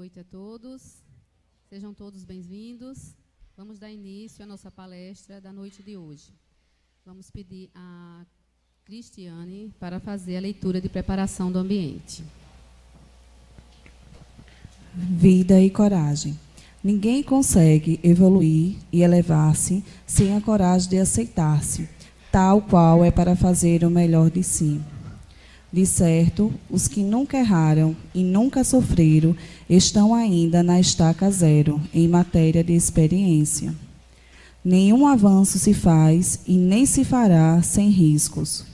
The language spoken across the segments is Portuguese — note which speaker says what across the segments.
Speaker 1: Boa noite a todos, sejam todos bem-vindos. Vamos dar início à nossa palestra da noite de hoje. Vamos pedir a Cristiane para fazer a leitura de preparação do ambiente.
Speaker 2: Vida e coragem. Ninguém consegue evoluir e elevar-se sem a coragem de aceitar-se, tal qual é para fazer o melhor de si. De certo, os que nunca erraram e nunca sofreram estão ainda na estaca zero em matéria de experiência. Nenhum avanço se faz e nem se fará sem riscos.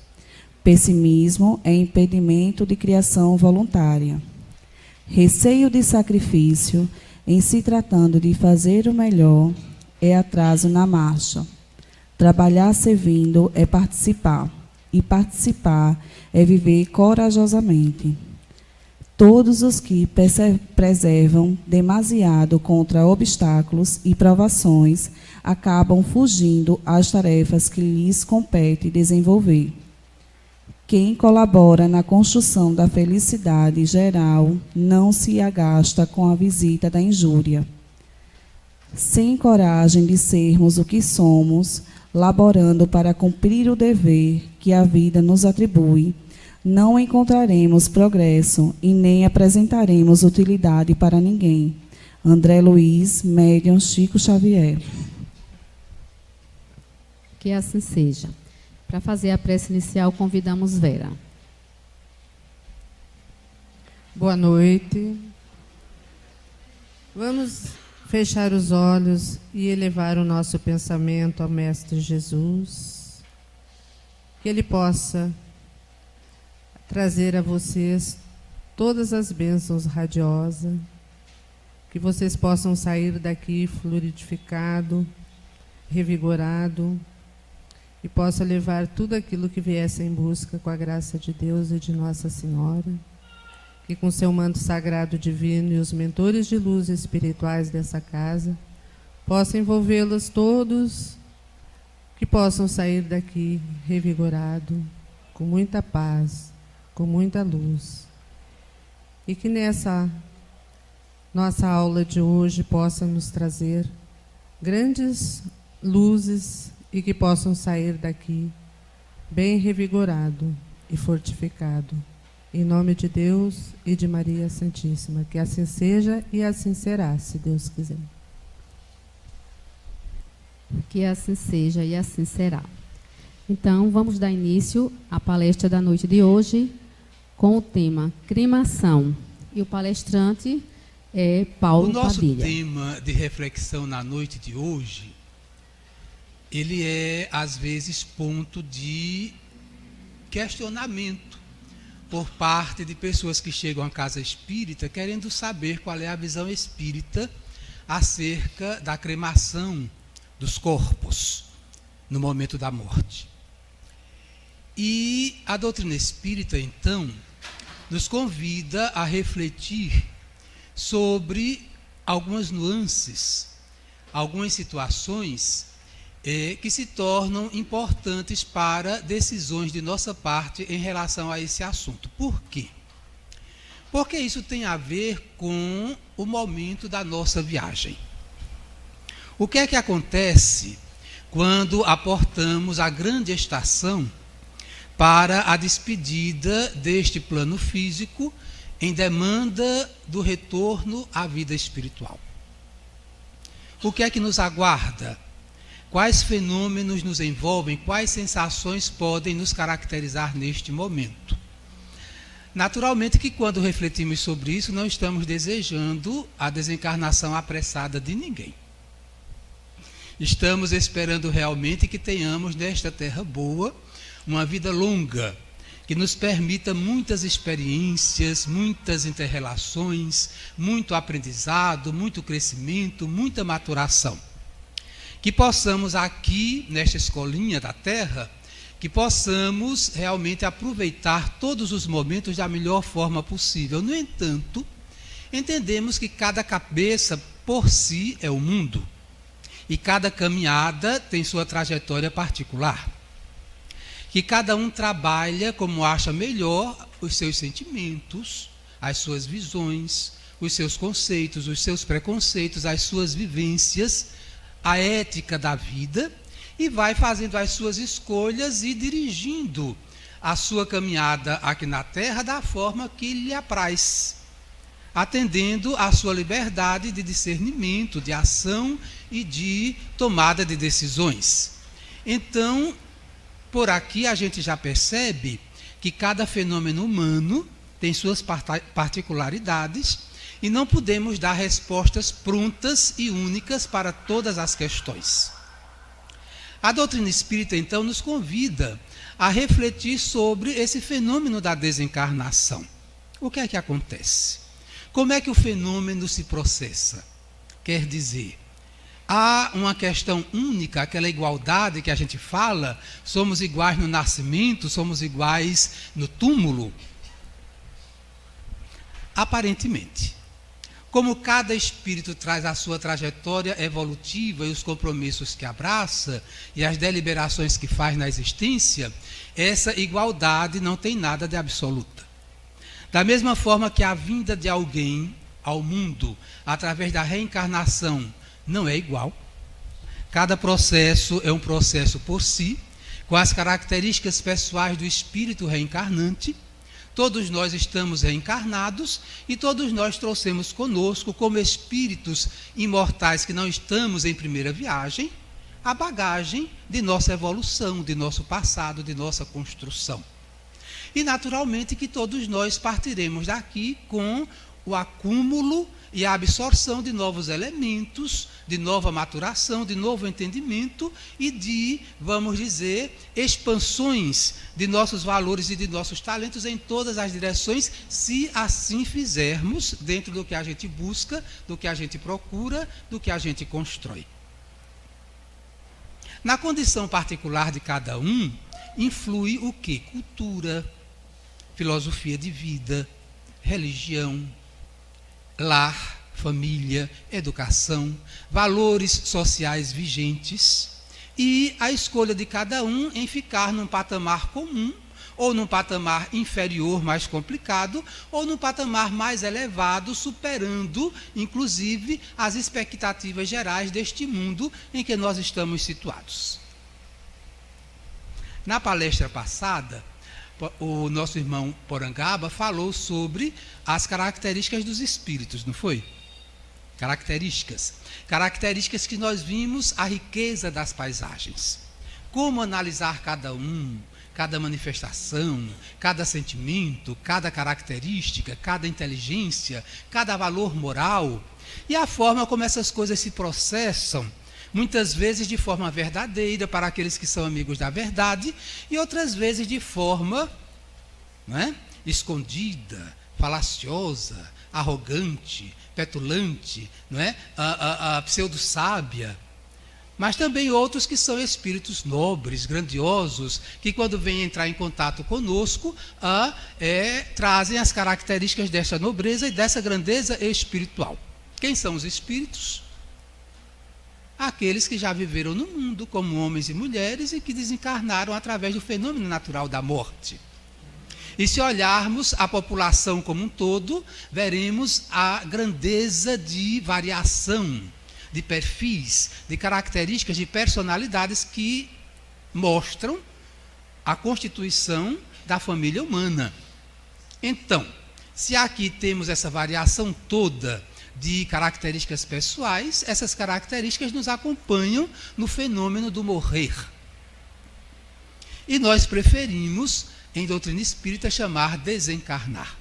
Speaker 2: Pessimismo é impedimento de criação voluntária. Receio de sacrifício, em se tratando de fazer o melhor, é atraso na marcha. Trabalhar servindo é participar, e participar é viver corajosamente. Todos os que preservam demasiado contra obstáculos e provações acabam fugindo às tarefas que lhes compete desenvolver. Quem colabora na construção da felicidade geral não se agasta com a visita da injúria. Sem coragem de sermos o que somos, laborando para cumprir o dever que a vida nos atribui, não encontraremos progresso e nem apresentaremos utilidade para ninguém. André Luiz, médium Chico Xavier.
Speaker 1: Que assim seja. Para fazer a prece inicial, convidamos Vera.
Speaker 3: Boa noite. Vamos fechar os olhos e elevar o nosso pensamento ao Mestre Jesus. Que Ele possa trazer a vocês todas as bênçãos radiosas, que vocês possam sair daqui fluidificado, revigorado, e possa levar tudo aquilo que viesse em busca com a graça de Deus e de Nossa Senhora, que com seu manto sagrado divino e os mentores de luz espirituais dessa casa possam envolvê-los todos, que possam sair daqui revigorado, com muita paz, com muita luz, e que nessa nossa aula de hoje possa nos trazer grandes luzes e que possam sair daqui bem revigorado e fortificado. Em nome de Deus e de Maria Santíssima, que assim seja e assim será, se Deus quiser.
Speaker 1: Que assim seja e assim será. Então, vamos dar início à palestra da noite de hoje com o tema Cremação. E o palestrante é Paulo Padilha.
Speaker 4: O nosso tema de reflexão na noite de hoje, ele é, às vezes, ponto de questionamento por parte de pessoas que chegam à casa espírita querendo saber qual é a visão espírita acerca da cremação dos corpos no momento da morte. E a doutrina espírita, então, nos convida a refletir sobre algumas nuances, algumas situações que se tornam importantes para decisões de nossa parte em relação a esse assunto. Por quê? Porque isso tem a ver com o momento da nossa viagem. O que é que acontece quando aportamos a grande estação para a despedida deste plano físico em demanda do retorno à vida espiritual? O que é que nos aguarda? Quais fenômenos nos envolvem? Quais sensações podem nos caracterizar neste momento? Naturalmente que quando refletimos sobre isso, não estamos desejando a desencarnação apressada de ninguém. Estamos esperando realmente que tenhamos nesta terra boa uma vida longa, que nos permita muitas experiências, muitas interrelações, muito aprendizado, muito crescimento, muita maturação. Que possamos aqui, nesta escolinha da Terra, que possamos realmente aproveitar todos os momentos da melhor forma possível. No entanto, entendemos que cada cabeça por si é o mundo, e cada caminhada tem sua trajetória particular. Que cada um trabalha como acha melhor os seus sentimentos, as suas visões, os seus conceitos, os seus preconceitos, as suas vivências, a ética da vida, e vai fazendo as suas escolhas e dirigindo a sua caminhada aqui na Terra da forma que lhe apraz, atendendo à sua liberdade de discernimento, de ação e de tomada de decisões. Então, por aqui a gente já percebe que cada fenômeno humano tem suas particularidades e não podemos dar respostas prontas e únicas para todas as questões. A doutrina espírita, então, nos convida a refletir sobre esse fenômeno da desencarnação. O que é que acontece? Como é que o fenômeno se processa? Quer dizer, há uma questão única, aquela igualdade que a gente fala, somos iguais no nascimento, somos iguais no túmulo? Aparentemente. Como cada espírito traz a sua trajetória evolutiva e os compromissos que abraça e as deliberações que faz na existência, essa igualdade não tem nada de absoluta. Da mesma forma que a vinda de alguém ao mundo através da reencarnação não é igual. Cada processo é um processo por si, com as características pessoais do espírito reencarnante. Todos nós estamos reencarnados e todos nós trouxemos conosco, como espíritos imortais que não estamos em primeira viagem, a bagagem de nossa evolução, de nosso passado, de nossa construção. E naturalmente que todos nós partiremos daqui com o acúmulo e a absorção de novos elementos, de nova maturação, de novo entendimento e de, vamos dizer, expansões de nossos valores e de nossos talentos em todas as direções, se assim fizermos, dentro do que a gente busca, do que a gente procura, do que a gente constrói. Na condição particular de cada um, influi o quê? Cultura, filosofia de vida, religião, lar, família, educação, valores sociais vigentes e a escolha de cada um em ficar num patamar comum ou num patamar inferior mais complicado ou num patamar mais elevado, superando inclusive as expectativas gerais deste mundo em que nós estamos situados. Na palestra passada, o nosso irmão Porangaba falou sobre as características dos espíritos, não foi? Características que nós vimos a riqueza das paisagens. Como analisar cada um, cada manifestação, cada sentimento, cada característica, cada inteligência, cada valor moral, e a forma como essas coisas se processam, muitas vezes de forma verdadeira para aqueles que são amigos da verdade e outras vezes de forma, escondida, falaciosa, arrogante, petulante, pseudo-sábia. Mas também outros que são espíritos nobres, grandiosos, que quando vêm entrar em contato conosco, trazem as características dessa nobreza e dessa grandeza espiritual. Quem são os espíritos? Aqueles que já viveram no mundo como homens e mulheres e que desencarnaram através do fenômeno natural da morte. E se olharmos a população como um todo, veremos a grandeza de variação, de perfis, de características, de personalidades que mostram a constituição da família humana. Então, se aqui temos essa variação toda de características pessoais, essas características nos acompanham no fenômeno do morrer. E nós preferimos, em doutrina espírita, chamar desencarnar.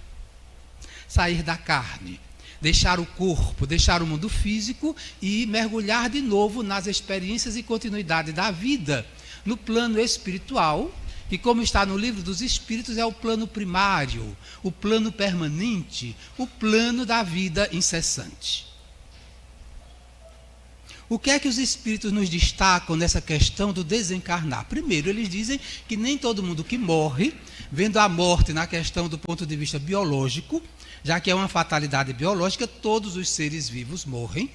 Speaker 4: Sair da carne, deixar o corpo, deixar o mundo físico e mergulhar de novo nas experiências e continuidade da vida, no plano espiritual, que, como está no Livro dos Espíritos, é o plano primário, o plano permanente, o plano da vida incessante. O que é que os espíritos nos destacam nessa questão do desencarnar? Primeiro, eles dizem que nem todo mundo que morre, vendo a morte na questão do ponto de vista biológico, já que é uma fatalidade biológica, todos os seres vivos morrem,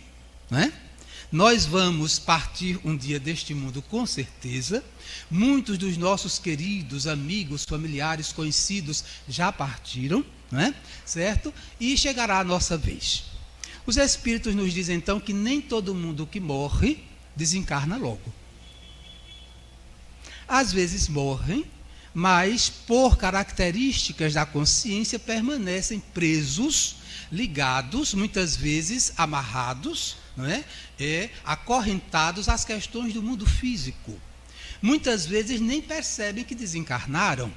Speaker 4: Nós vamos partir um dia deste mundo com certeza. Muitos dos nossos queridos amigos, familiares, conhecidos já partiram, não é? Certo? E chegará a nossa vez. Os Espíritos nos dizem então que nem todo mundo que morre desencarna logo. Às vezes morrem, mas por características da consciência permanecem presos, ligados, muitas vezes amarrados, não é? Acorrentados às questões do mundo físico. Muitas vezes nem percebem que desencarnaram.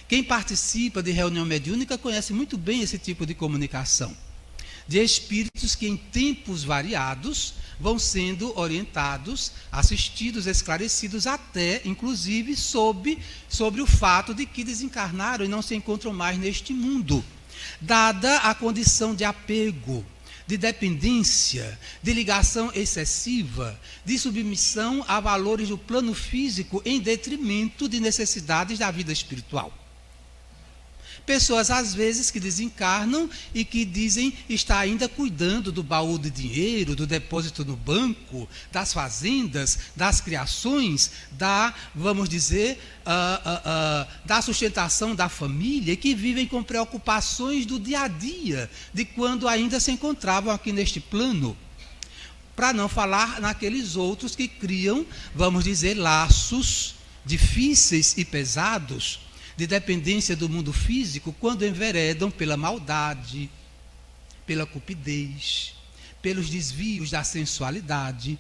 Speaker 4: Quem participa de reunião mediúnica conhece muito bem esse tipo de comunicação, de espíritos que em tempos variados vão sendo orientados, assistidos, esclarecidos, até, inclusive, sobre o fato de que desencarnaram e não se encontram mais neste mundo, dada a condição de apego, de dependência, de ligação excessiva, de submissão a valores do plano físico em detrimento de necessidades da vida espiritual. Pessoas, às vezes, que desencarnam e que dizem estar ainda cuidando do baú de dinheiro, do depósito no banco, das fazendas, das criações, vamos dizer, da sustentação da família, e que vivem com preocupações do dia a dia, de quando ainda se encontravam aqui neste plano. Para não falar naqueles outros que criam, vamos dizer, laços difíceis e pesados, de dependência do mundo físico, quando enveredam pela maldade, pela cupidez, pelos desvios da sensualidade,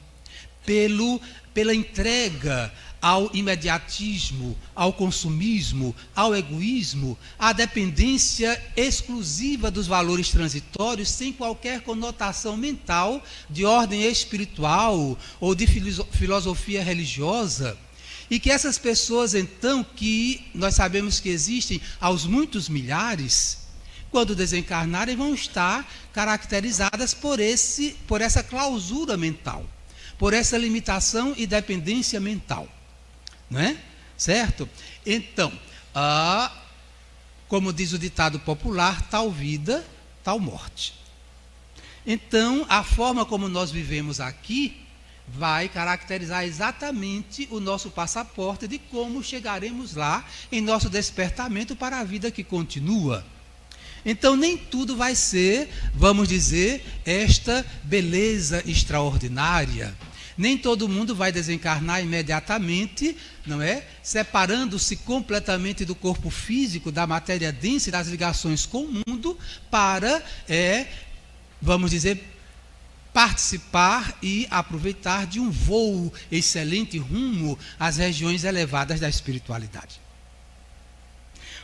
Speaker 4: pela entrega ao imediatismo, ao consumismo, ao egoísmo, à dependência exclusiva dos valores transitórios, sem qualquer conotação mental de ordem espiritual ou de filosofia religiosa. E que essas pessoas, então, que nós sabemos que existem aos muitos milhares, quando desencarnarem, vão estar caracterizadas por essa clausura mental, por essa limitação e dependência mental. Não é? Certo? Então, como diz o ditado popular, tal vida, tal morte. Então, a forma como nós vivemos aqui vai caracterizar exatamente o nosso passaporte de como chegaremos lá em nosso despertamento para a vida que continua. Então, nem tudo vai ser, vamos dizer, esta beleza extraordinária. Nem todo mundo vai desencarnar imediatamente, não é? Separando-se completamente do corpo físico, da matéria densa e das ligações com o mundo, para, vamos dizer, participar e aproveitar de um voo excelente rumo às regiões elevadas da espiritualidade.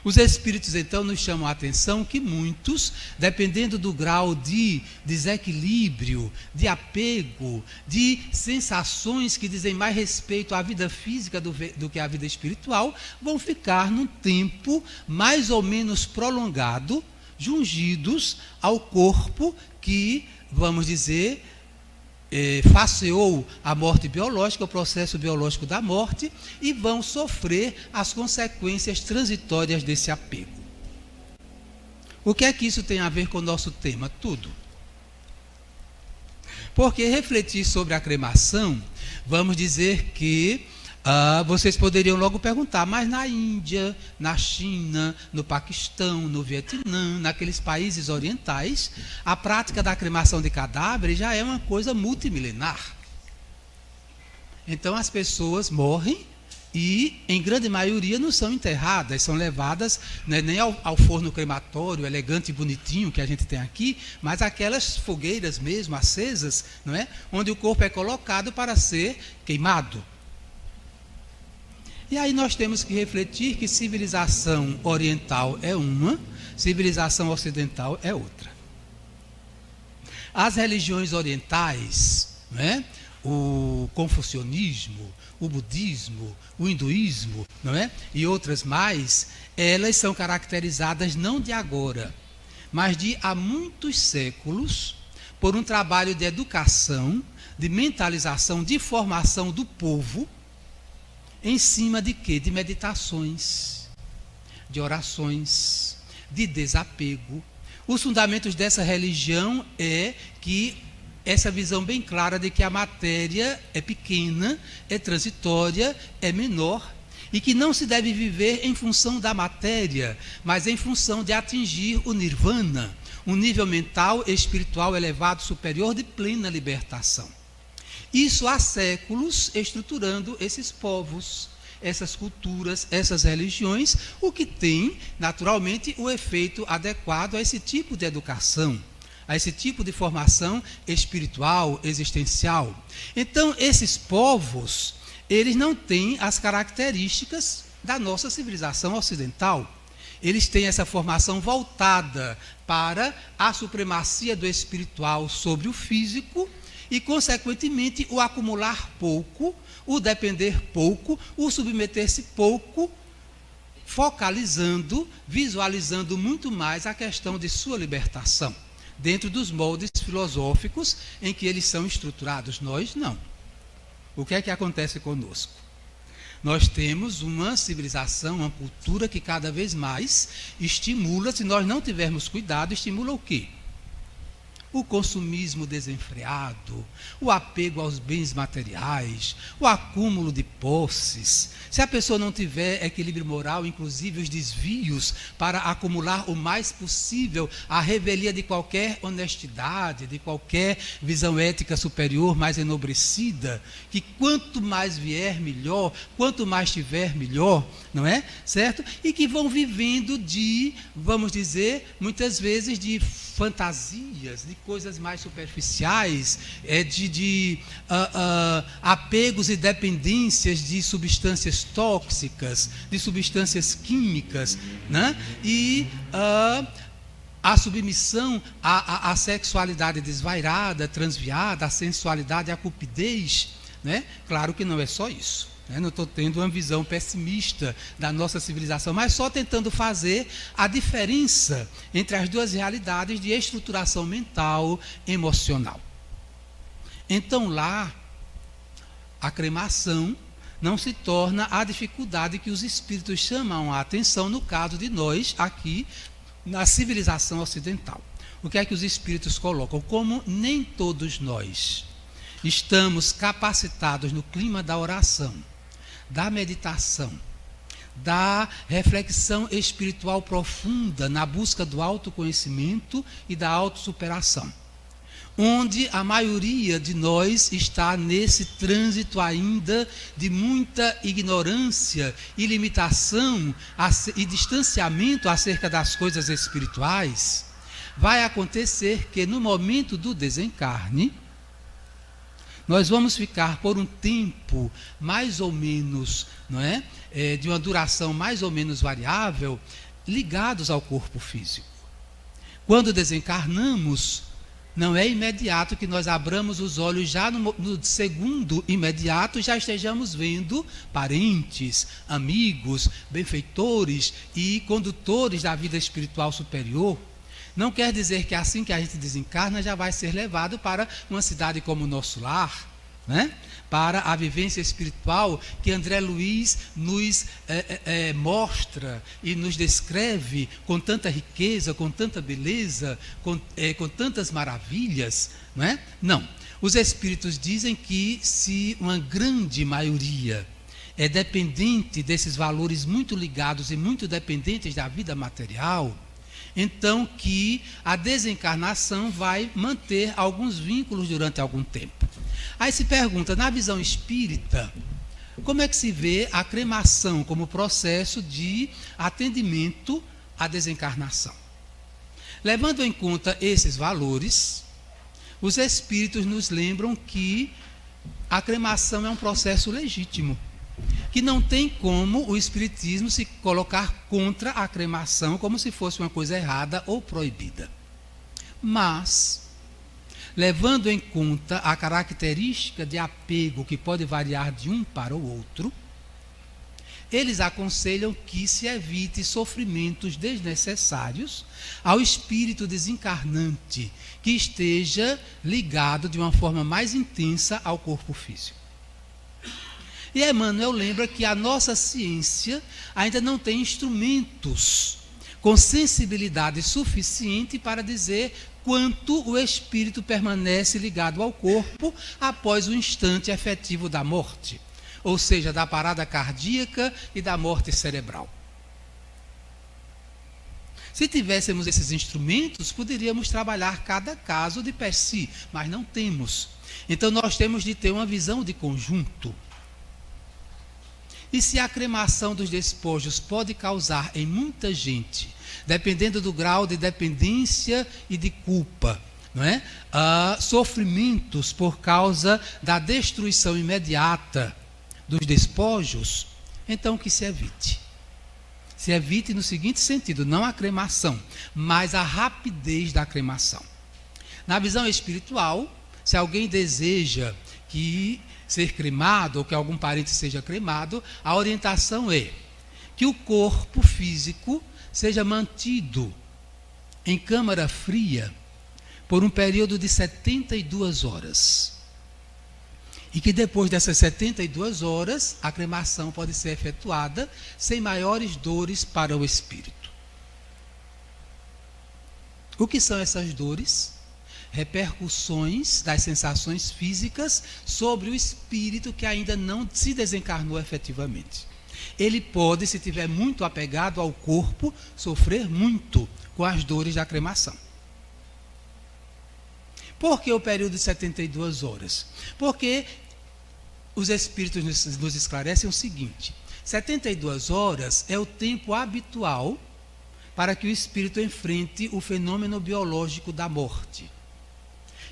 Speaker 4: Os espíritos, então, nos chamam a atenção que muitos, dependendo do grau de desequilíbrio, de apego, de sensações que dizem mais respeito à vida física do que à vida espiritual, vão ficar num tempo mais ou menos prolongado, jungidos ao corpo que, vamos dizer, faceou a morte biológica, o processo biológico da morte, e vão sofrer as consequências transitórias desse apego. O que é que isso tem a ver com o nosso tema? Tudo. Porque refletir sobre a cremação, vamos dizer que vocês poderiam logo perguntar, mas na Índia, na China, no Paquistão, no Vietnã, naqueles países orientais, a prática da cremação de cadáveres já é uma coisa multimilenar. Então as pessoas morrem e, em grande maioria, não são enterradas, são levadas, né, nem ao forno crematório elegante e bonitinho que a gente tem aqui, mas aquelas fogueiras mesmo, acesas, não é? Onde o corpo é colocado para ser queimado. E aí nós temos que refletir que civilização oriental é uma, civilização ocidental é outra. As religiões orientais, não é? O confucionismo, o budismo, o hinduísmo, não é? E outras mais, elas são caracterizadas não de agora, mas de há muitos séculos, por um trabalho de educação, de mentalização, de formação do povo, em cima de quê? De meditações, de orações, de desapego. Os fundamentos dessa religião é que essa visão bem clara de que a matéria é pequena, é transitória, é menor, e que não se deve viver em função da matéria, mas em função de atingir o nirvana, um nível mental e espiritual elevado, superior, de plena libertação. Isso há séculos estruturando esses povos, essas culturas, essas religiões, o que tem, naturalmente, o efeito adequado a esse tipo de educação, a esse tipo de formação espiritual, existencial. Então, esses povos, eles não têm as características da nossa civilização ocidental. Eles têm essa formação voltada para a supremacia do espiritual sobre o físico e, consequentemente, o acumular pouco, o depender pouco, o submeter-se pouco, focalizando, visualizando muito mais a questão de sua libertação, dentro dos moldes filosóficos em que eles são estruturados. Nós não. O que é que acontece conosco? Nós temos uma civilização, uma cultura que cada vez mais estimula, se nós não tivermos cuidado, estimula o quê? O consumismo desenfreado, o apego aos bens materiais, o acúmulo de posses. Se a pessoa não tiver equilíbrio moral, inclusive os desvios para acumular o mais possível a revelia de qualquer honestidade, de qualquer visão ética superior, mais enobrecida, que quanto mais vier, melhor, quanto mais tiver, melhor, não é? Certo? E que vão vivendo de, vamos dizer, muitas vezes de fantasias, de coisas mais superficiais, de apegos e dependências de substâncias tóxicas, de substâncias químicas, né? E a submissão à sexualidade desvairada, transviada, à sensualidade, à cupidez, né? Claro que não é só isso. Não estou tendo uma visão pessimista da nossa civilização, mas só tentando fazer a diferença entre as duas realidades de estruturação mental, emocional. Então lá, a cremação não se torna a dificuldade que os espíritos chamam a atenção no caso de nós aqui na civilização ocidental. O que é que os espíritos colocam? Como nem todos nós estamos capacitados no clima da oração, da meditação, da reflexão espiritual profunda na busca do autoconhecimento e da autossuperação, onde a maioria de nós está nesse trânsito ainda de muita ignorância e limitação e distanciamento acerca das coisas espirituais, vai acontecer que no momento do desencarne, nós vamos ficar por um tempo mais ou menos, não é? De uma duração mais ou menos variável, ligados ao corpo físico. Quando desencarnamos, não é imediato que nós abramos os olhos, já no segundo imediato já estejamos vendo parentes, amigos, benfeitores e condutores da vida espiritual superior. Não quer dizer que assim que a gente desencarna já vai ser levado para uma cidade como o nosso lar, né? Para a vivência espiritual que André Luiz nos mostra e nos descreve com tanta riqueza, com tanta beleza, com tantas maravilhas, não é? Não. Os espíritos dizem que se uma grande maioria é dependente desses valores muito ligados e muito dependentes da vida material, então que a desencarnação vai manter alguns vínculos durante algum tempo. Aí se pergunta, na visão espírita, como é que se vê a cremação como processo de atendimento à desencarnação? Levando em conta esses valores, os espíritos nos lembram que a cremação é um processo legítimo, que não tem como o espiritismo se colocar contra a cremação como se fosse uma coisa errada ou proibida. Mas, levando em conta a característica de apego que pode variar de um para o outro, eles aconselham que se evite sofrimentos desnecessários ao espírito desencarnante que esteja ligado de uma forma mais intensa ao corpo físico. E Emmanuel lembra que a nossa ciência ainda não tem instrumentos com sensibilidade suficiente para dizer quanto o espírito permanece ligado ao corpo após o instante efetivo da morte, ou seja, da parada cardíaca e da morte cerebral. Se tivéssemos esses instrumentos, poderíamos trabalhar cada caso de per si, mas não temos. Então nós temos de ter uma visão de conjunto. E se a cremação dos despojos pode causar em muita gente, dependendo do grau de dependência e de culpa, não é? Sofrimentos por causa da destruição imediata dos despojos, então que se evite. Se evite no seguinte sentido, não a cremação, mas a rapidez da cremação. Na visão espiritual, se alguém deseja ser cremado ou que algum parente seja cremado, a orientação é que o corpo físico seja mantido em câmara fria por um período de 72 horas. E que depois dessas 72 horas, a cremação pode ser efetuada sem maiores dores para o espírito. O que são essas dores? Repercussões das sensações físicas sobre o espírito que ainda não se desencarnou efetivamente. Ele pode, se estiver muito apegado ao corpo, sofrer muito com as dores da cremação. Por que o período de 72 horas? Porque os espíritos nos esclarecem o seguinte: 72 horas é o tempo habitual para que o espírito enfrente o fenômeno biológico da morte.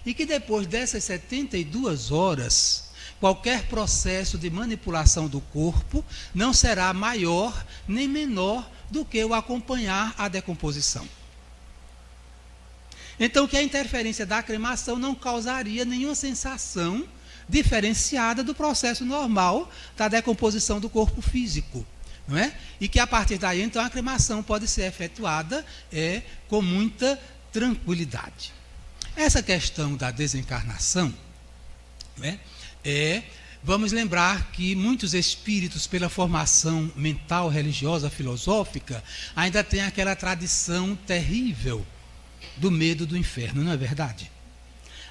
Speaker 4: E que depois dessas 72 horas, qualquer processo de manipulação do corpo não será maior nem menor do que o acompanhar a decomposição. Então, que a interferência da cremação não causaria nenhuma sensação diferenciada do processo normal da decomposição do corpo físico, não é? E que a partir daí, então, a cremação pode ser efetuada com muita tranquilidade. Essa questão da desencarnação, não é? Vamos lembrar que muitos espíritos, pela formação mental, religiosa, filosófica, ainda têm aquela tradição terrível do medo do inferno, não é verdade?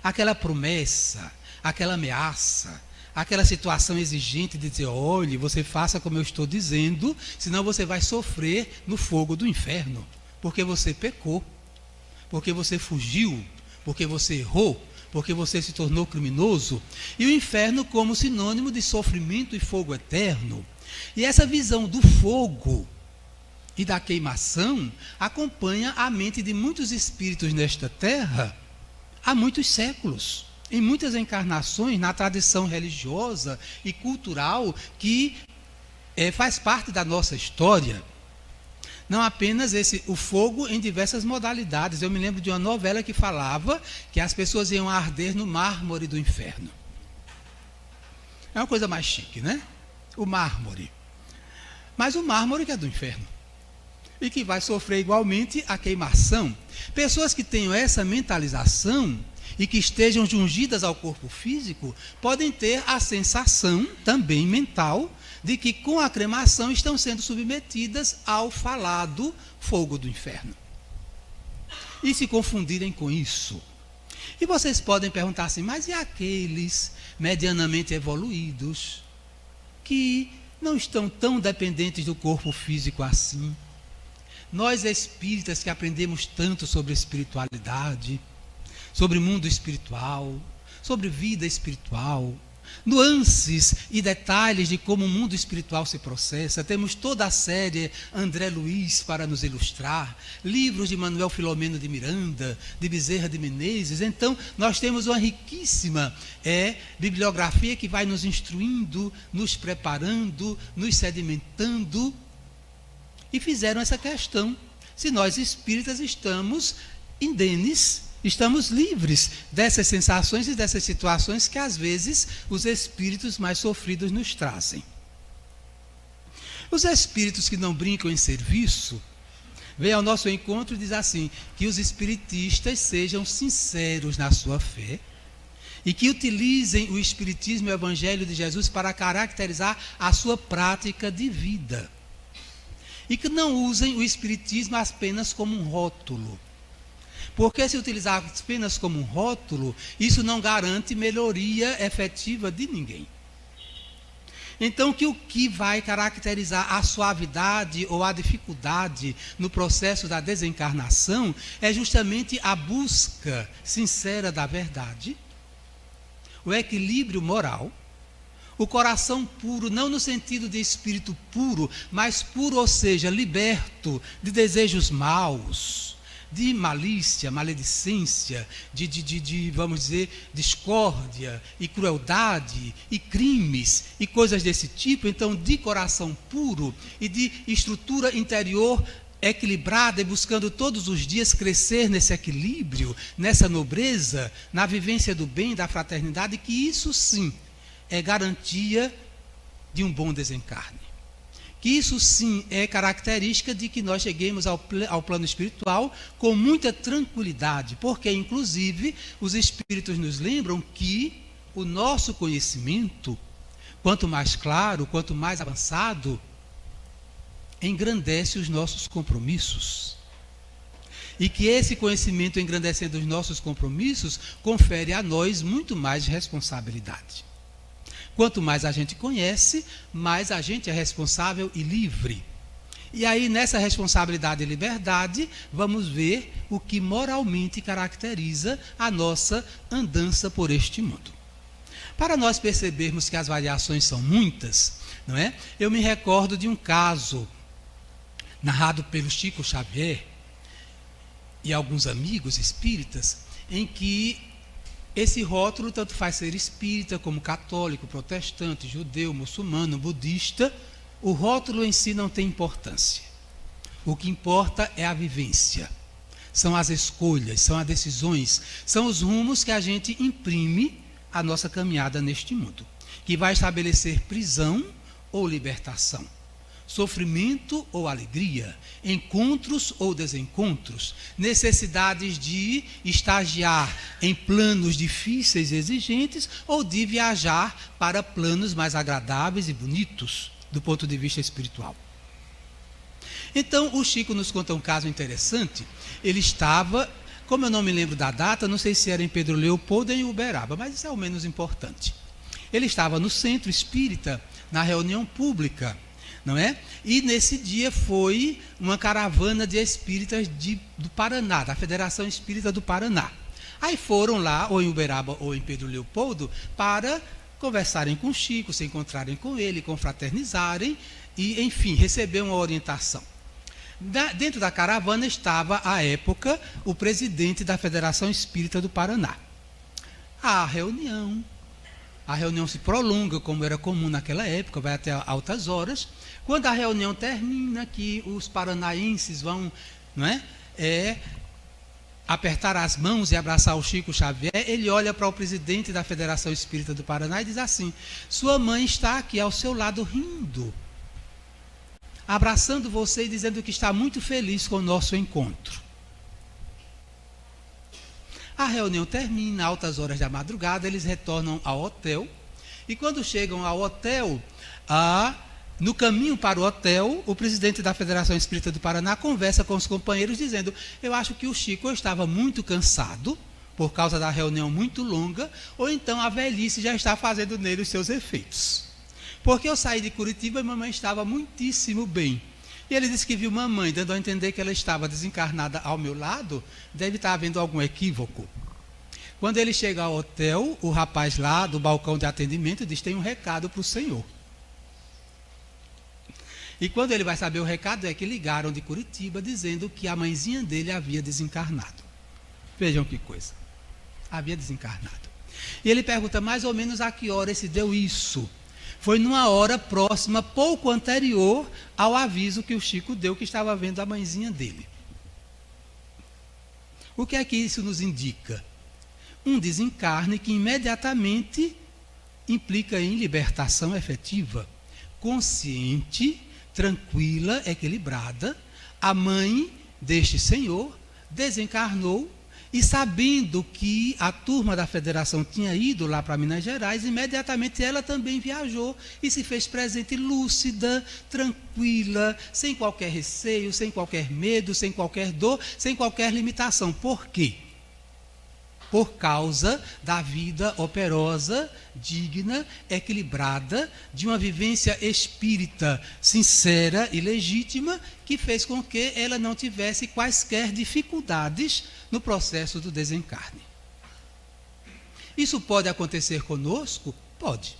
Speaker 4: Aquela promessa, aquela ameaça, aquela situação exigente de dizer: olhe, você faça como eu estou dizendo, senão você vai sofrer no fogo do inferno, porque você pecou, porque você fugiu, porque você errou, porque você se tornou criminoso. E o inferno como sinônimo de sofrimento e fogo eterno. E essa visão do fogo e da queimação acompanha a mente de muitos espíritos nesta terra há muitos séculos, em muitas encarnações, na tradição religiosa e cultural que faz parte da nossa história. Não apenas o fogo em diversas modalidades. Eu me lembro de uma novela que falava que as pessoas iam arder no mármore do inferno. É uma coisa mais chique, né? O mármore. Mas o mármore que é do inferno. E que vai sofrer igualmente a queimação. Pessoas que tenham essa mentalização e que estejam ungidas ao corpo físico podem ter a sensação também mental de que com a cremação estão sendo submetidas ao falado fogo do inferno. E se confundirem com isso. E vocês podem perguntar assim: mas e aqueles medianamente evoluídos que não estão tão dependentes do corpo físico assim? Nós espíritas que aprendemos tanto sobre espiritualidade, sobre mundo espiritual, sobre vida espiritual, nuances e detalhes de como o mundo espiritual se processa. Temos toda a série André Luiz para nos ilustrar, livros de Manuel Filomeno de Miranda, de Bezerra de Menezes. Então, nós temos uma riquíssima bibliografia que vai nos instruindo, nos preparando, nos sedimentando. E fizeram essa questão: se nós espíritas estamos indenes, estamos livres dessas sensações e dessas situações que às vezes os espíritos mais sofridos nos trazem. Os espíritos que não brincam em serviço vêm ao nosso encontro e dizem assim: que os espiritistas sejam sinceros na sua fé e que utilizem o espiritismo e o evangelho de Jesus para caracterizar a sua prática de vida. E que não usem o espiritismo apenas como um rótulo. Porque se utilizar apenas como um rótulo, isso não garante melhoria efetiva de ninguém. Então, que o que vai caracterizar a suavidade ou a dificuldade no processo da desencarnação é justamente a busca sincera da verdade, o equilíbrio moral, o coração puro, não no sentido de espírito puro, mas puro, ou seja, liberto de desejos maus, de malícia, maledicência, vamos dizer, discórdia e crueldade e crimes e coisas desse tipo. Então, de coração puro e de estrutura interior equilibrada e buscando todos os dias crescer nesse equilíbrio, nessa nobreza, na vivência do bem, da fraternidade, que isso sim é garantia de um bom desencarne. Que isso sim é característica de que nós cheguemos ao plano espiritual com muita tranquilidade, porque inclusive os espíritos nos lembram que o nosso conhecimento, quanto mais claro, quanto mais avançado, engrandece os nossos compromissos. E que esse conhecimento, engrandecendo os nossos compromissos, confere a nós muito mais responsabilidade. Quanto mais a gente conhece, mais a gente é responsável e livre. E aí, nessa responsabilidade e liberdade, vamos ver o que moralmente caracteriza a nossa andança por este mundo. Para nós percebermos que as variações são muitas, não é? Eu me recordo de um caso narrado pelo Chico Xavier e alguns amigos espíritas, em que esse rótulo tanto faz ser espírita como católico, protestante, judeu, muçulmano, budista. O rótulo em si não tem importância. O que importa é a vivência. São as escolhas, são as decisões, são os rumos que a gente imprime à nossa caminhada neste mundo, que vai estabelecer prisão ou libertação, sofrimento ou alegria, encontros ou desencontros, necessidades de estagiar em planos difíceis e exigentes ou de viajar para planos mais agradáveis e bonitos do ponto de vista espiritual. Então, o Chico nos conta um caso interessante. Ele estava, como eu não me lembro da data, não sei se era em Pedro Leopoldo ou em Uberaba, mas isso é o menos importante. Ele estava no centro espírita, na reunião pública, não é? E nesse dia foi uma caravana de espíritas do Paraná, da Federação Espírita do Paraná. Aí foram lá, ou em Uberaba ou em Pedro Leopoldo, para conversarem com Chico, se encontrarem com ele, confraternizarem e, enfim, receber uma orientação. Dentro da caravana estava, à época, o presidente da Federação Espírita do Paraná. A reunião se prolonga, como era comum naquela época, vai até altas horas. Quando a reunião termina, que os paranaenses vão, não é, apertar as mãos e abraçar o Chico Xavier, ele olha para o presidente da Federação Espírita do Paraná e diz assim: sua mãe está aqui ao seu lado rindo, abraçando você e dizendo que está muito feliz com o nosso encontro. A reunião termina, altas horas da madrugada, eles retornam ao hotel, e quando chegam ao hotel, no caminho para o hotel, o presidente da Federação Espírita do Paraná conversa com os companheiros, dizendo: eu acho que o Chico estava muito cansado, por causa da reunião muito longa, ou então a velhice já está fazendo nele os seus efeitos. Porque eu saí de Curitiba e mamãe estava muitíssimo bem. E ele disse que viu mamãe, dando a entender que ela estava desencarnada ao meu lado, deve estar havendo algum equívoco. Quando ele chega ao hotel, o rapaz lá do balcão de atendimento diz: tem um recado para o senhor. E quando ele vai saber o recado, é que ligaram de Curitiba dizendo que a mãezinha dele havia desencarnado. Vejam que coisa. Havia desencarnado. E ele pergunta mais ou menos a que hora se deu isso. Foi numa hora próxima, pouco anterior ao aviso que o Chico deu que estava vendo a mãezinha dele. O que é que isso nos indica? Um desencarne que imediatamente implica em libertação efetiva, consciente, tranquila, equilibrada. A mãe deste senhor desencarnou E sabendo que a turma da federação tinha ido lá para Minas Gerais, imediatamente ela também viajou e se fez presente lúcida, tranquila, sem qualquer receio, sem qualquer medo, sem qualquer dor, sem qualquer limitação. Por quê? Por causa da vida operosa, digna, equilibrada, de uma vivência espírita sincera e legítima, que fez com que ela não tivesse quaisquer dificuldades no processo do desencarne. Isso pode acontecer conosco? Pode.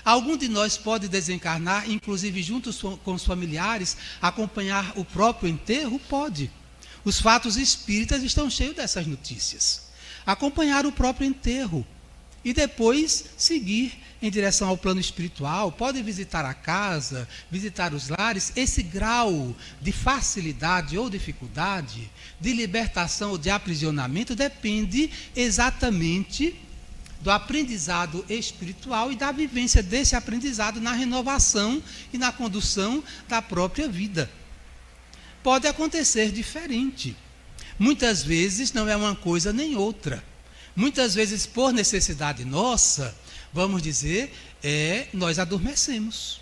Speaker 4: Algum de nós pode desencarnar, inclusive juntos com os familiares, acompanhar o próprio enterro? Pode. Os fatos espíritas estão cheios dessas notícias. Acompanhar o próprio enterro e depois seguir em direção ao plano espiritual, pode visitar a casa, visitar os lares. Esse grau de facilidade ou dificuldade, de libertação ou de aprisionamento, depende exatamente do aprendizado espiritual e da vivência desse aprendizado na renovação e na condução da própria vida. Pode acontecer diferente. Muitas vezes não é uma coisa nem outra. Muitas vezes, por necessidade nossa, vamos dizer, nós adormecemos.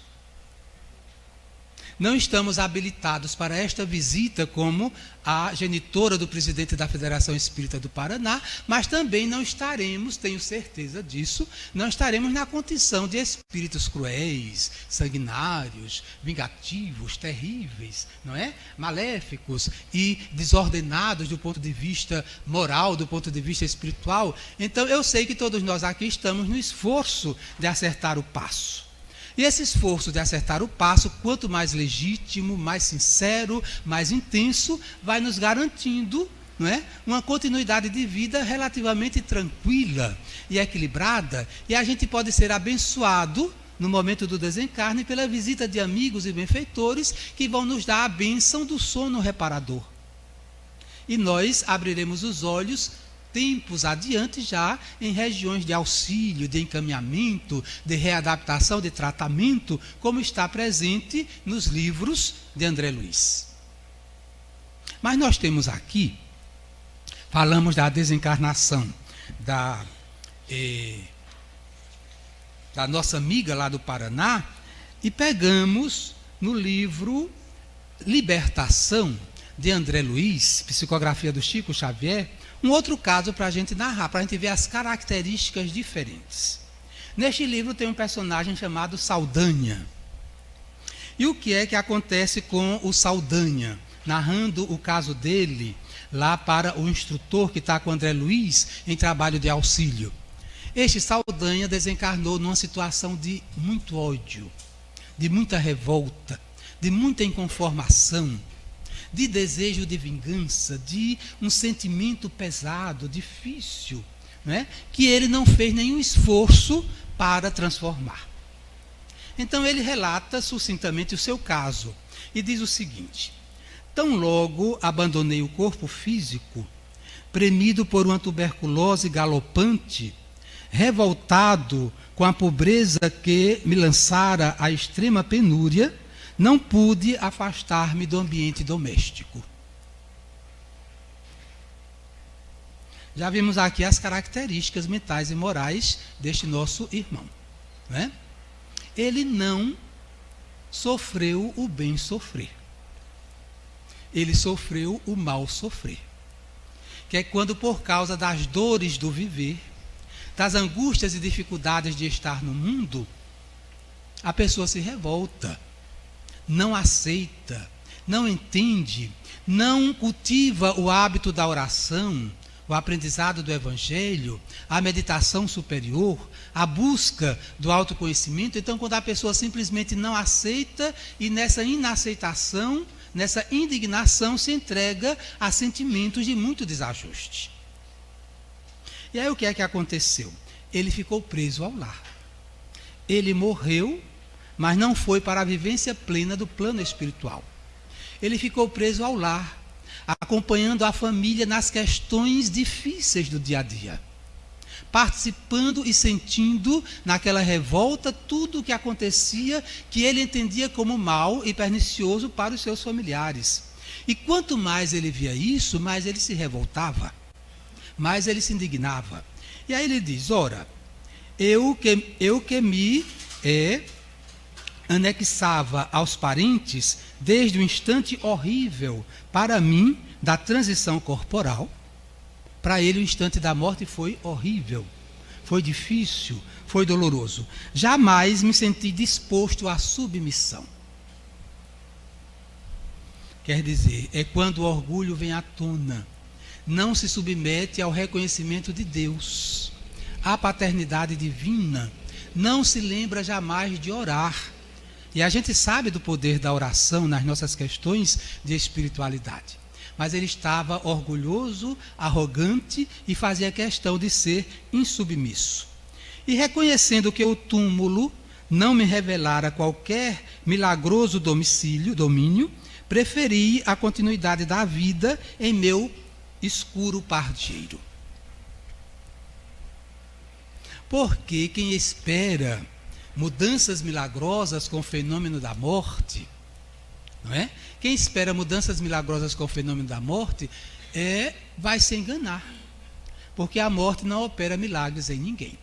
Speaker 4: Não estamos habilitados para esta visita como a genitora do presidente da Federação Espírita do Paraná, mas também não estaremos, tenho certeza disso, não estaremos na condição de espíritos cruéis, sanguinários, vingativos, terríveis, não é? Maléficos e desordenados do ponto de vista moral, do ponto de vista espiritual. Então eu sei que todos nós aqui estamos no esforço de acertar o passo. E esse esforço de acertar o passo, quanto mais legítimo, mais sincero, mais intenso, vai nos garantindo, não é, uma continuidade de vida relativamente tranquila e equilibrada, e a gente pode ser abençoado no momento do desencarne pela visita de amigos e benfeitores que vão nos dar a bênção do sono reparador. E nós abriremos os olhos tempos adiante já em regiões de auxílio, de encaminhamento, de readaptação, de tratamento, como está presente nos livros de André Luiz. Mas nós temos aqui, falamos da desencarnação da nossa amiga lá do Paraná e pegamos no livro Libertação, de André Luiz, psicografia do Chico Xavier, um outro caso para a gente narrar, para a gente ver as características diferentes. Neste livro tem um personagem chamado Saldanha. E o que é que acontece com o Saldanha? Narrando o caso dele lá para o instrutor que está com André Luiz em trabalho de auxílio. Este Saldanha desencarnou numa situação de muito ódio, de muita revolta, de muita inconformação, de desejo de vingança, de um sentimento pesado, difícil, né, que ele não fez nenhum esforço para transformar. Então ele relata sucintamente o seu caso e diz o seguinte: tão logo abandonei o corpo físico, premido por uma tuberculose galopante, revoltado com a pobreza que me lançara à extrema penúria, não pude afastar-me do ambiente doméstico. Já vimos aqui as características mentais e morais deste nosso irmão, né? Ele não sofreu o bem sofrer. Ele sofreu o mal sofrer. Que é quando, por causa das dores do viver, das angústias e dificuldades de estar no mundo, a pessoa se revolta, não aceita, não entende, não cultiva o hábito da oração, o aprendizado do Evangelho, a meditação superior, a busca do autoconhecimento. Então, quando a pessoa simplesmente não aceita e nessa inaceitação, nessa indignação, se entrega a sentimentos de muito desajuste. E aí o que é que aconteceu? Ele ficou preso ao lar. Ele morreu, mas não foi para a vivência plena do plano espiritual. Ele ficou preso ao lar, acompanhando a família nas questões difíceis do dia a dia, participando e sentindo naquela revolta tudo o que acontecia, que ele entendia como mal e pernicioso para os seus familiares. E quanto mais ele via isso, mais ele se revoltava, mais ele se indignava. E aí ele diz, ora, eu que me anexava aos parentes desde o instante horrível para mim da transição corporal, para ele o instante da morte foi horrível, foi difícil, foi doloroso. Jamais me senti disposto à submissão. Quer dizer, é quando o orgulho vem à tona, não se submete ao reconhecimento de Deus, à paternidade divina, não se lembra jamais de orar. E a gente sabe do poder da oração nas nossas questões de espiritualidade. Mas ele estava orgulhoso, arrogante e fazia questão de ser insubmisso. E reconhecendo que o túmulo não me revelara qualquer milagroso domínio, preferi a continuidade da vida em meu escuro pardieiro. Porque quem espera mudanças milagrosas com o fenômeno da morte, não é? Quem espera mudanças milagrosas com o fenômeno da morte vai se enganar, porque a morte não opera milagres em ninguém,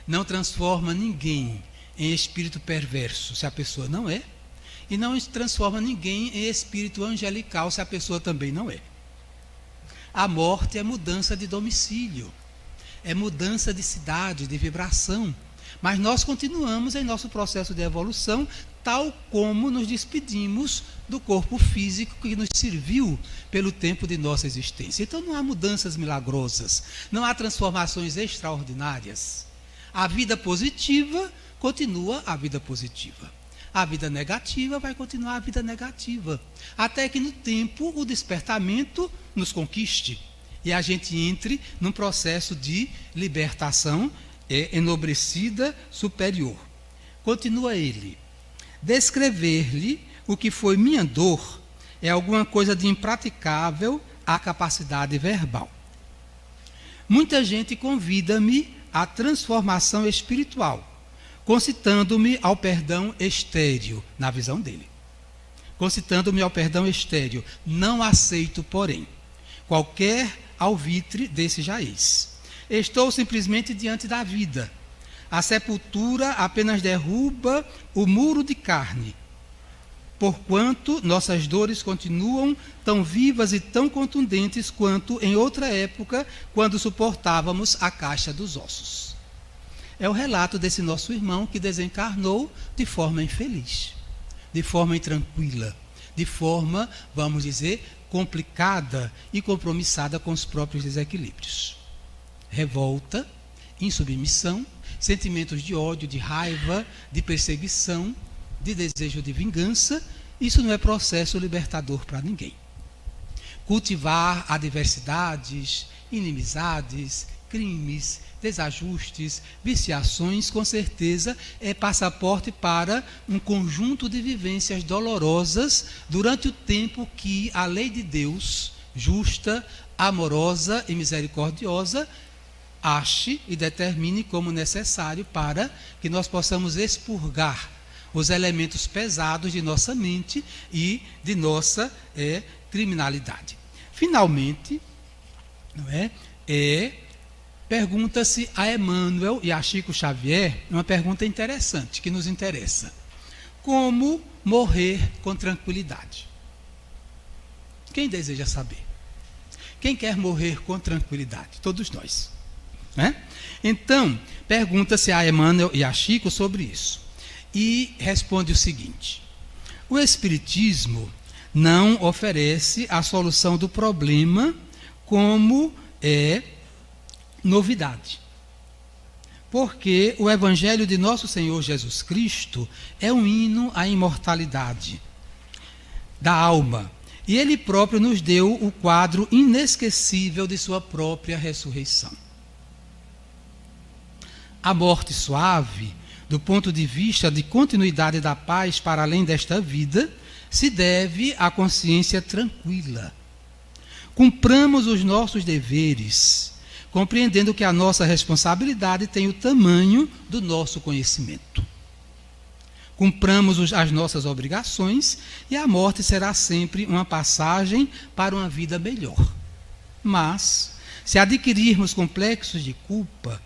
Speaker 4: não transforma ninguém em espírito perverso se a pessoa não é, e não transforma ninguém em espírito angelical se a pessoa também não é. A morte é mudança de domicílio, é mudança de cidade, de vibração. Mas nós continuamos em nosso processo de evolução, tal como nos despedimos do corpo físico que nos serviu pelo tempo de nossa existência. Então não há mudanças milagrosas, não há transformações extraordinárias. A vida positiva continua a vida positiva. A vida negativa vai continuar a vida negativa. Até que no tempo o despertamento nos conquiste e a gente entre num processo de libertação enobrecida superior. Continua ele. Descrever-lhe o que foi minha dor é alguma coisa de impraticável à capacidade verbal. Muita gente convida-me à transformação espiritual, concitando-me ao perdão estéril, na visão dele. Concitando-me ao perdão estéril. Não aceito, porém, qualquer alvitre desse jaez. Estou simplesmente diante da vida. A sepultura apenas derruba o muro de carne, porquanto nossas dores continuam tão vivas e tão contundentes quanto em outra época, quando suportávamos a caixa dos ossos. É o relato desse nosso irmão que desencarnou de forma infeliz, de forma intranquila, de forma, vamos dizer, complicada e compromissada com os próprios desequilíbrios. Revolta, insubmissão, sentimentos de ódio, de raiva, de perseguição, de desejo de vingança, isso não é processo libertador para ninguém. Cultivar adversidades, inimizades, crimes, desajustes, viciações, com certeza é passaporte para um conjunto de vivências dolorosas durante o tempo que a lei de Deus, justa, amorosa e misericordiosa, ache e determine como necessário para que nós possamos expurgar os elementos pesados de nossa mente e de nossa criminalidade. Finalmente, não pergunta-se a Emmanuel e a Chico Xavier uma pergunta interessante, que nos interessa. Como morrer com tranquilidade? Quem deseja saber? Quem quer morrer com tranquilidade? Todos nós. Então, pergunta-se a Emmanuel e a Chico sobre isso. E responde o seguinte: o Espiritismo não oferece a solução do problema como novidade. Porque o Evangelho de nosso Senhor Jesus Cristo é um hino à imortalidade da alma. E Ele próprio nos deu o quadro inesquecível de sua própria ressurreição. A morte suave, do ponto de vista de continuidade da paz para além desta vida, se deve à consciência tranquila. Cumpramos os nossos deveres, compreendendo que a nossa responsabilidade tem o tamanho do nosso conhecimento. cumpramos as nossas obrigações e a morte será sempre uma passagem para uma vida melhor. Mas, se adquirirmos complexos de culpa,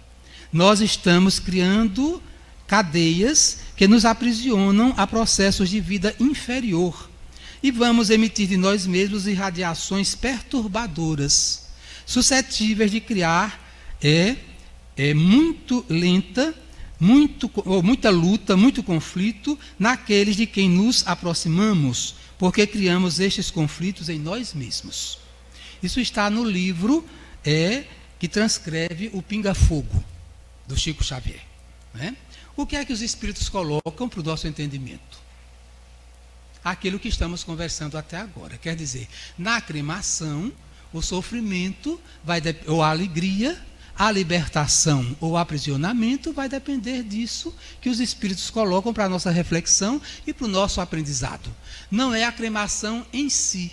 Speaker 4: nós estamos criando cadeias que nos aprisionam a processos de vida inferior e vamos emitir de nós mesmos irradiações perturbadoras, suscetíveis de criar muito lenta, muita luta, muito conflito naqueles de quem nos aproximamos, porque criamos estes conflitos em nós mesmos. Isso está no livro que transcreve o Pinga Fogo, do Chico Xavier. Né? O que é que os espíritos colocam para o nosso entendimento? Aquilo que estamos conversando até agora. Quer dizer, na cremação, o sofrimento ou a alegria, a libertação ou o aprisionamento vai depender disso que os espíritos colocam para a nossa reflexão e para o nosso aprendizado. Não é a cremação em si,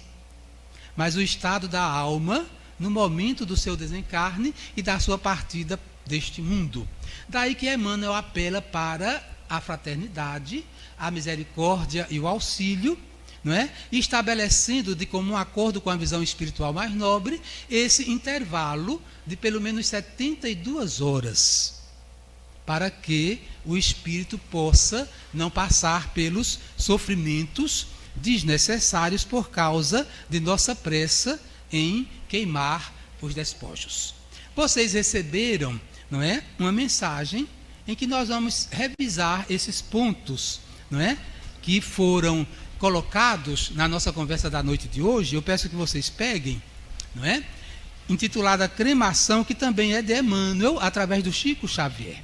Speaker 4: mas o estado da alma no momento do seu desencarne e da sua partida deste mundo. Daí que Emmanuel apela para a fraternidade, a misericórdia e o auxílio, não é? Estabelecendo de comum acordo com a visão espiritual mais nobre esse intervalo de pelo menos 72 horas, para que o espírito possa não passar pelos sofrimentos desnecessários por causa de nossa pressa em queimar os despojos. Vocês receberam, não é, uma mensagem em que nós vamos revisar esses pontos, não é, que foram colocados na nossa conversa da noite de hoje. Eu peço que vocês peguem, não é, intitulada Cremação, que também é de Emmanuel, através do Chico Xavier.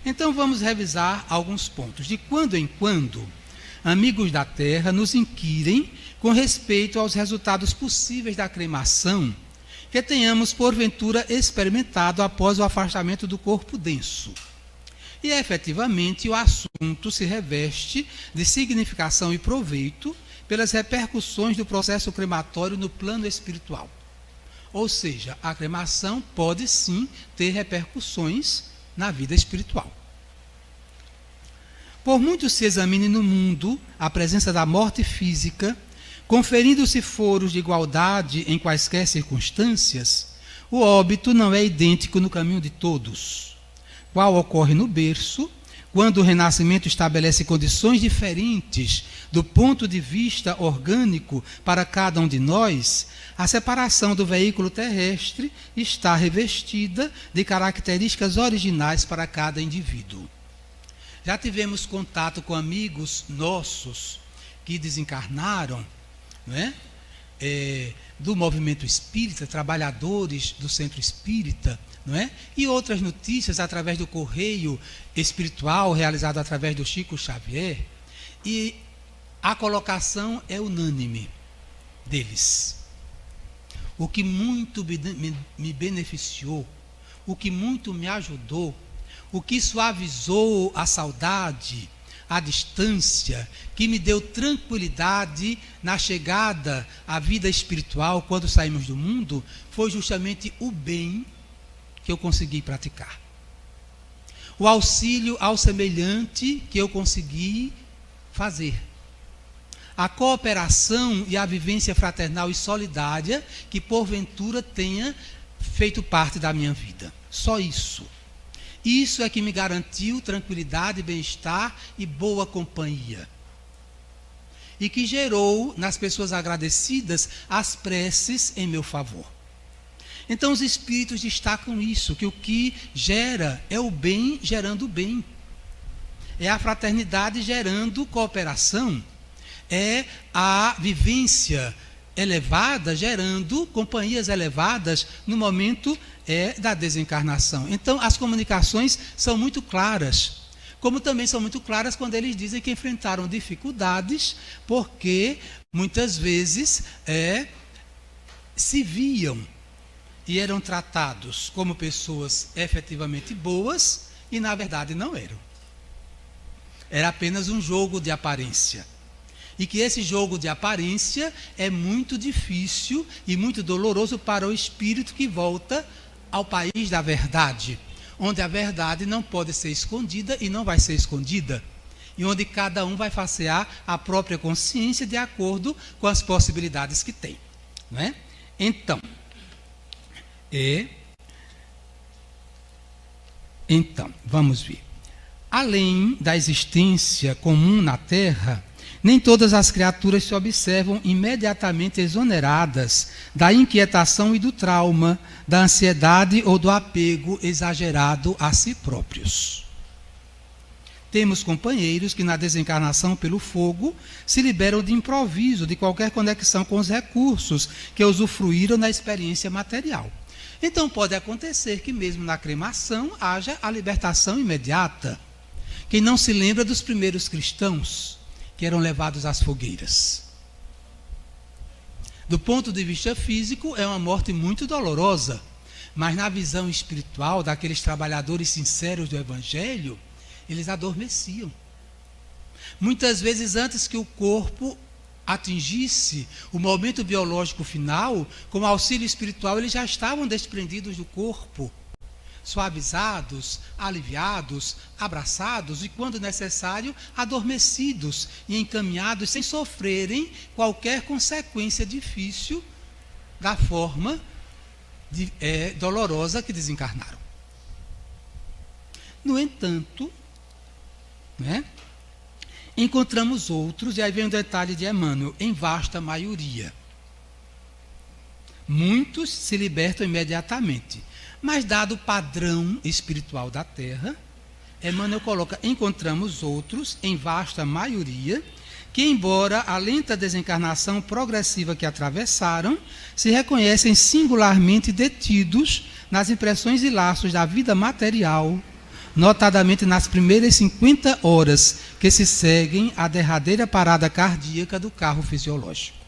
Speaker 4: Então vamos revisar alguns pontos. De quando em quando, amigos da Terra nos inquirem com respeito aos resultados possíveis da cremação que tenhamos porventura experimentado após o afastamento do corpo denso. E efetivamente o assunto se reveste de significação e proveito pelas repercussões do processo crematório no plano espiritual. Ou seja, a cremação pode sim ter repercussões na vida espiritual. Por muito se examine no mundo a presença da morte física, conferindo-se foros de igualdade em quaisquer circunstâncias, o óbito não é idêntico no caminho de todos. Qual ocorre no berço, quando o renascimento estabelece condições diferentes do ponto de vista orgânico para cada um de nós, a separação do veículo terrestre está revestida de características originais para cada indivíduo. Já tivemos contato com amigos nossos que desencarnaram, não é? Do movimento espírita, trabalhadores do centro espírita, não é? E outras notícias através do correio espiritual realizado através do Chico Xavier, e a colocação é unânime deles. O que muito me beneficiou, o que muito me ajudou, o que suavizou a saudade, a distância, que me deu tranquilidade na chegada à vida espiritual quando saímos do mundo, foi justamente o bem que eu consegui praticar. O auxílio ao semelhante que eu consegui fazer. A cooperação e a vivência fraternal e solidária que porventura tenha feito parte da minha vida. Só isso. Isso é que me garantiu tranquilidade, bem-estar e boa companhia. E que gerou nas pessoas agradecidas as preces em meu favor. Então os espíritos destacam isso, que o que gera é o bem gerando o bem. É a fraternidade gerando cooperação. É a vivência elevada gerando companhias elevadas no momento da desencarnação. Então as comunicações são muito claras, como também são muito claras quando eles dizem que enfrentaram dificuldades, porque muitas vezes se viam e eram tratados como pessoas efetivamente boas e na verdade não eram. Era apenas um jogo de aparência. E que esse jogo de aparência é muito difícil e muito doloroso para o espírito que volta ao país da verdade, onde a verdade não pode ser escondida e não vai ser escondida. e onde cada um vai facear a própria consciência de acordo com as possibilidades que tem. Não é? Então, vamos ver. Além da existência comum na Terra, nem todas as criaturas se observam imediatamente exoneradas da inquietação e do trauma, da ansiedade ou do apego exagerado a si próprios. Temos companheiros que na desencarnação pelo fogo se liberam de improviso de qualquer conexão com os recursos que usufruíram na experiência material. Então pode acontecer que mesmo na cremação haja a libertação imediata. Quem não se lembra dos primeiros cristãos que eram levados às fogueiras? Do ponto de vista físico, é uma morte muito dolorosa, mas na visão espiritual daqueles trabalhadores sinceros do Evangelho, eles adormeciam. Muitas vezes, antes que o corpo atingisse o momento biológico final, com auxílio espiritual, eles já estavam desprendidos do corpo, suavizados, aliviados, abraçados e, quando necessário, adormecidos e encaminhados sem sofrerem qualquer consequência difícil da forma dolorosa que desencarnaram. No entanto, encontramos outros, e aí vem o detalhe de Emmanuel, em vasta maioria. Muitos se libertam imediatamente, mas dado o padrão espiritual da Terra, Emmanuel coloca, encontramos outros, em vasta maioria, que embora a lenta desencarnação progressiva que atravessaram, se reconhecem singularmente detidos nas impressões e laços da vida material, notadamente nas primeiras 50 horas que se seguem à derradeira parada cardíaca do carro fisiológico.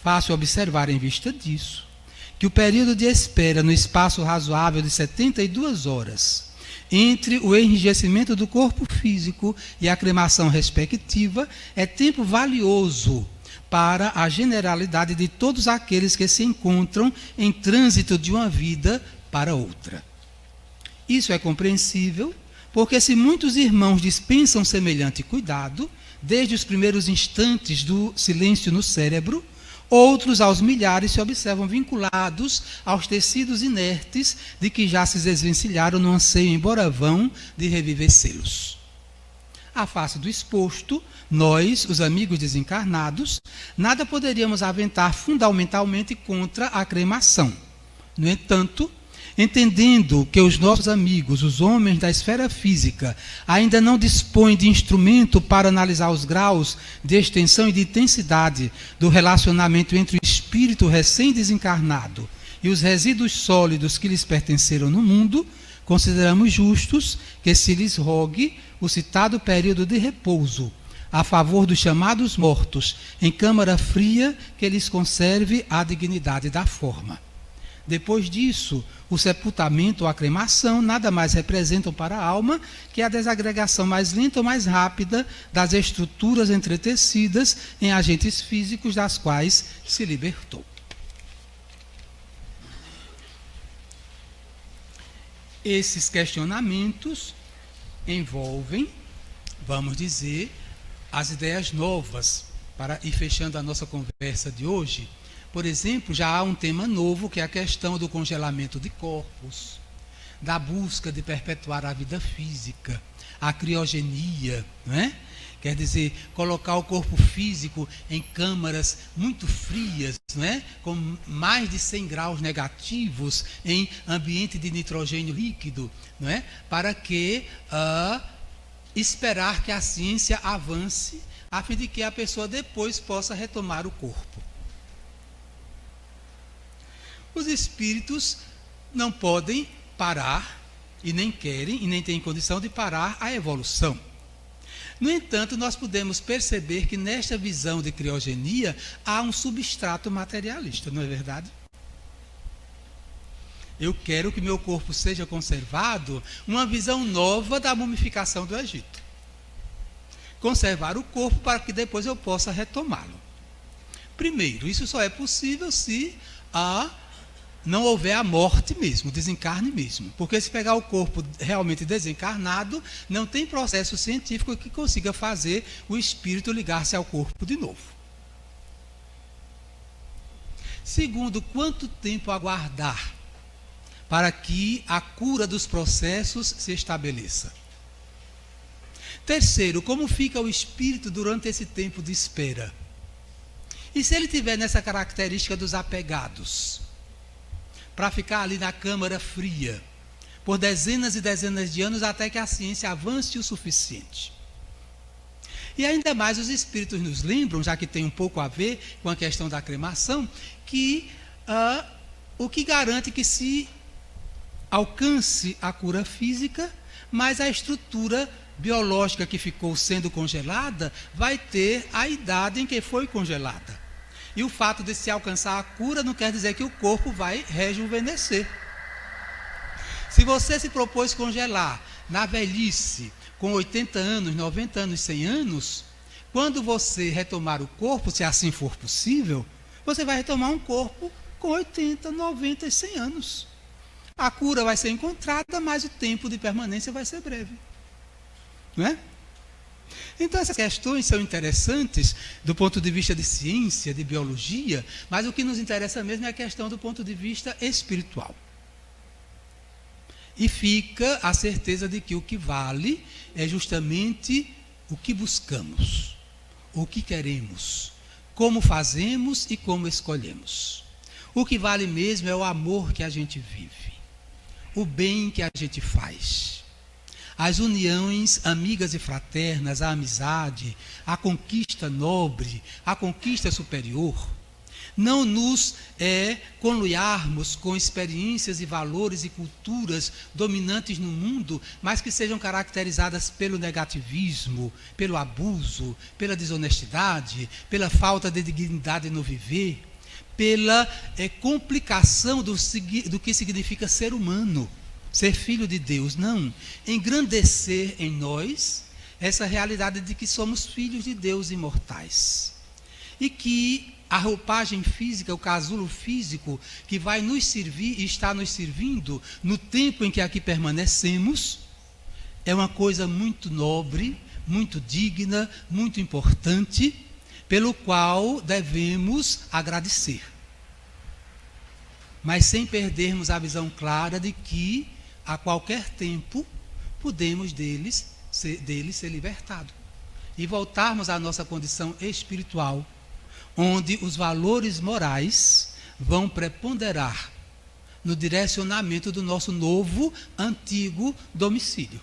Speaker 4: Fácil observar em vista disso, que o período de espera no espaço razoável de 72 horas entre o enrijecimento do corpo físico e a cremação respectiva é tempo valioso para a generalidade de todos aqueles que se encontram em trânsito de uma vida para outra. Isso é compreensível, porque se muitos irmãos dispensam semelhante cuidado, desde os primeiros instantes do silêncio no cérebro, outros aos milhares se observam vinculados aos tecidos inertes de que já se desvencilharam no anseio, embora vão, de revivecê-los. À face do exposto, nós, os amigos desencarnados, nada poderíamos aventar fundamentalmente contra a cremação. No entanto, entendendo que os nossos amigos, os homens da esfera física, ainda não dispõem de instrumento para analisar os graus de extensão e de intensidade do relacionamento entre o espírito recém-desencarnado e os resíduos sólidos que lhes pertenceram no mundo, consideramos justos que se lhes rogue o citado período de repouso, a favor dos chamados mortos, em câmara fria que lhes conserve a dignidade da forma. Depois disso, o sepultamento ou a cremação nada mais representam para a alma que a desagregação mais lenta ou mais rápida das estruturas entretecidas em agentes físicos das quais se libertou. Esses questionamentos envolvem, vamos dizer, as ideias novas, para ir fechando a nossa conversa de hoje. Por exemplo, já há um tema novo, que é a questão do congelamento de corpos, da busca de perpetuar a vida física, a criogenia, não é? Quer dizer, colocar o corpo físico em câmaras muito frias, não é? Com mais de 100 graus negativos, em ambiente de nitrogênio líquido, não é? Para que esperar que a ciência avance, a fim de que a pessoa depois possa retomar o corpo. Os espíritos não podem parar, e nem querem, e nem têm condição de parar a evolução. No entanto, nós podemos perceber que nesta visão de criogenia há um substrato materialista, não é verdade? Eu quero que meu corpo seja conservado, uma visão nova da mumificação do Egito. Conservar o corpo para que depois eu possa retomá-lo. Primeiro, isso só é possível se não houver a morte mesmo, o desencarne mesmo. Porque se pegar o corpo realmente desencarnado, não tem processo científico que consiga fazer o espírito ligar-se ao corpo de novo. Segundo, quanto tempo aguardar para que a cura dos processos se estabeleça? Terceiro, como fica o espírito durante esse tempo de espera? E se ele tiver nessa característica dos apegados, para ficar ali na câmara fria, por dezenas e dezenas de anos, até que a ciência avance o suficiente? E ainda mais os espíritos nos lembram, já que tem um pouco a ver com a questão da cremação, que o que garante que se alcance a cura física, mas a estrutura biológica que ficou sendo congelada vai ter a idade em que foi congelada. E o fato de se alcançar a cura não quer dizer que o corpo vai rejuvenescer. Se você se propôs congelar na velhice, com 80 anos, 90 anos, 100 anos, quando você retomar o corpo, se assim for possível, você vai retomar um corpo com 80, 90 e 100 anos. A cura vai ser encontrada, mas o tempo de permanência vai ser breve. Não é? Então essas questões são interessantes do ponto de vista de ciência, de biologia, mas o que nos interessa mesmo é a questão do ponto de vista espiritual. E fica a certeza de que o que vale é justamente o que buscamos, o que queremos, como fazemos e como escolhemos. O que vale mesmo é o amor que a gente vive, o bem que a gente faz, as uniões amigas e fraternas, a amizade, a conquista nobre, a conquista superior. Não nos conluiarmos com experiências e valores e culturas dominantes no mundo, mas que sejam caracterizadas pelo negativismo, pelo abuso, pela desonestidade, pela falta de dignidade no viver, pela complicação do que significa ser humano, ser filho de Deus. Não, engrandecer em nós essa realidade de que somos filhos de Deus imortais. E que a roupagem física, o casulo físico que vai nos servir e está nos servindo no tempo em que aqui permanecemos, é uma coisa muito nobre, muito digna, muito importante, pelo qual devemos agradecer. Mas sem perdermos a visão clara de que, a qualquer tempo, podemos dele ser libertados e voltarmos à nossa condição espiritual, onde os valores morais vão preponderar no direcionamento do nosso novo, antigo domicílio.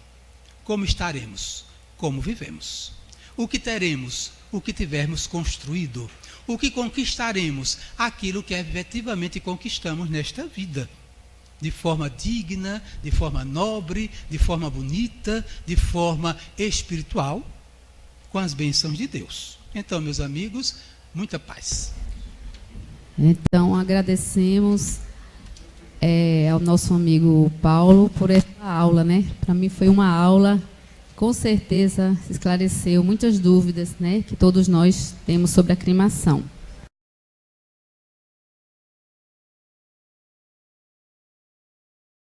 Speaker 4: Como estaremos? Como vivemos? O que teremos? O que tivermos construído? O que conquistaremos? Aquilo que efetivamente conquistamos nesta vida. De forma digna, de forma nobre, de forma bonita, de forma espiritual, com as bênçãos de Deus. Então, meus amigos, muita paz.
Speaker 1: Então, agradecemos ao nosso amigo Paulo por essa aula, né? Para mim foi uma aula, com certeza esclareceu muitas dúvidas, né, que todos nós temos sobre a cremação.